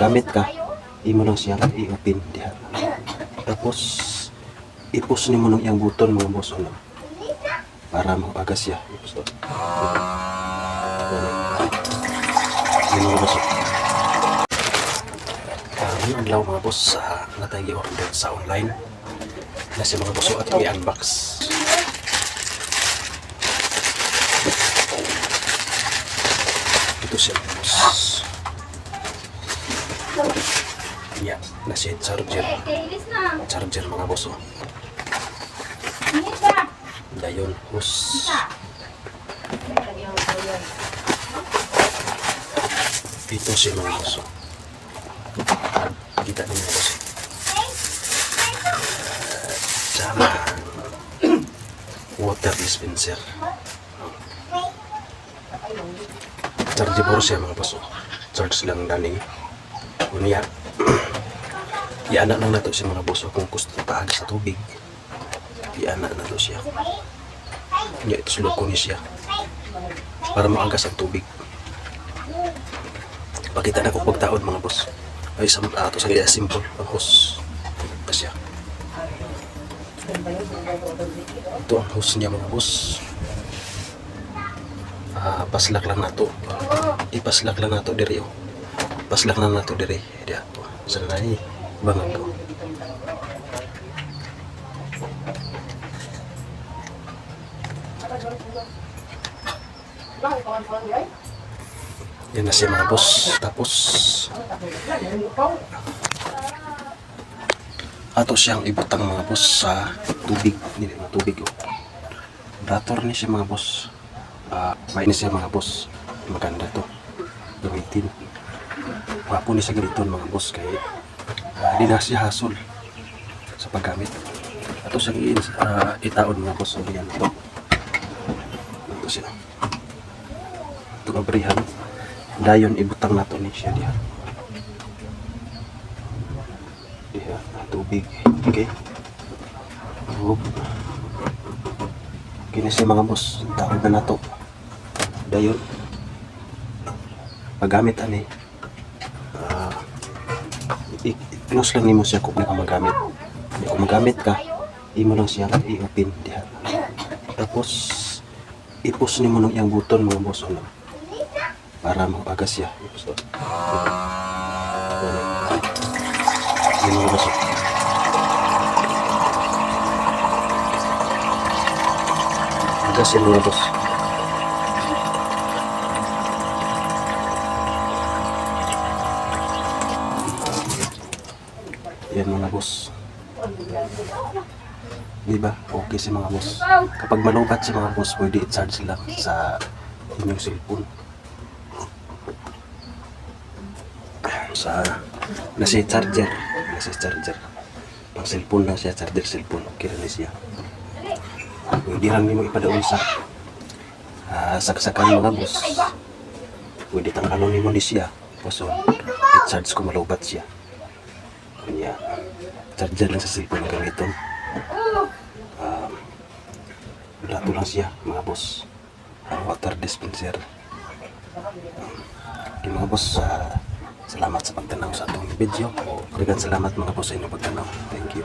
magamit ka, imo lang siya i-open diha. Tapos i-push nimo nung iyang buton mga boss ano, para mag-agas siya. So, yun mga boss. Yun ang law mga boss sa natay i-order sa online na si mga boss at i-unbox. Ito siya mga boss. Yeah, nasa charger mga boss. Dayon hus. Ito siya mga boss. Kita niyo mga boss. Sama water dispenser. Chargeable siya mga boss. Charge lang daning. Unya. Iana lang nato siya mga boss kung gusto paag sa tubig. Iana na to siya. Unya ito suloko ni siya. Para maagas ang tubig. Pakita na ko pagtaod mga boss. Ay sa ato sa iya simple ang hose. Ito siya. Ito ang hose niya mga boss. Paslak lang nato. Ipaslak lang nato diri oh. Paslak lang nato diri. Dia. Sana ni bangan ko. Yan na siya mga boss. Tapos ato siyang ibutang mga boss sa tubig. Hindi na tubig oh. Vibrator ni siya mga boss. Mainis siya mga boss. Maganda to gamitin. Wapo ni siya ganito mga boss. Kaya di na siya hasol sa paggamit. Ato siyang itaon mga boss. So yan ito. Ito siya. Ito kabrihan. Dayon ibutang nato ni siya diha. Diha tubig. Okay. Kini siya mga boss. Taon na nato. Dayon paggamit ani i-close lang nimo siya kung magamit. Kung magamit ka, imo lang siya i-open diha. Tapos i-push nimo nung iyang buton mga boss ano, para mag-agas siya. So, yun mga boss. Agas yan mga boss. Yan mga boss. Diba? Okay si mga boss. Kapag malubat si mga boss, pwede i-charge lang sa inyong cellphone. Sa nasa charger. Ang cellphone lang siya, charger cellphone. Okay rin siya. Pwede lang nyo ipadaon sa saksakan mga boss. Pwede tanggalon nyo ni siya. So, i-charge kung malubat siya. Kanya, charger lang sa cellphone na gamiton. Dato lang siya mga boss. Water dispenser. Okay mga boss, salamat sa pagtanaw sa atong video. Salamat mga boss sa inyong pagtanaw. Thank you.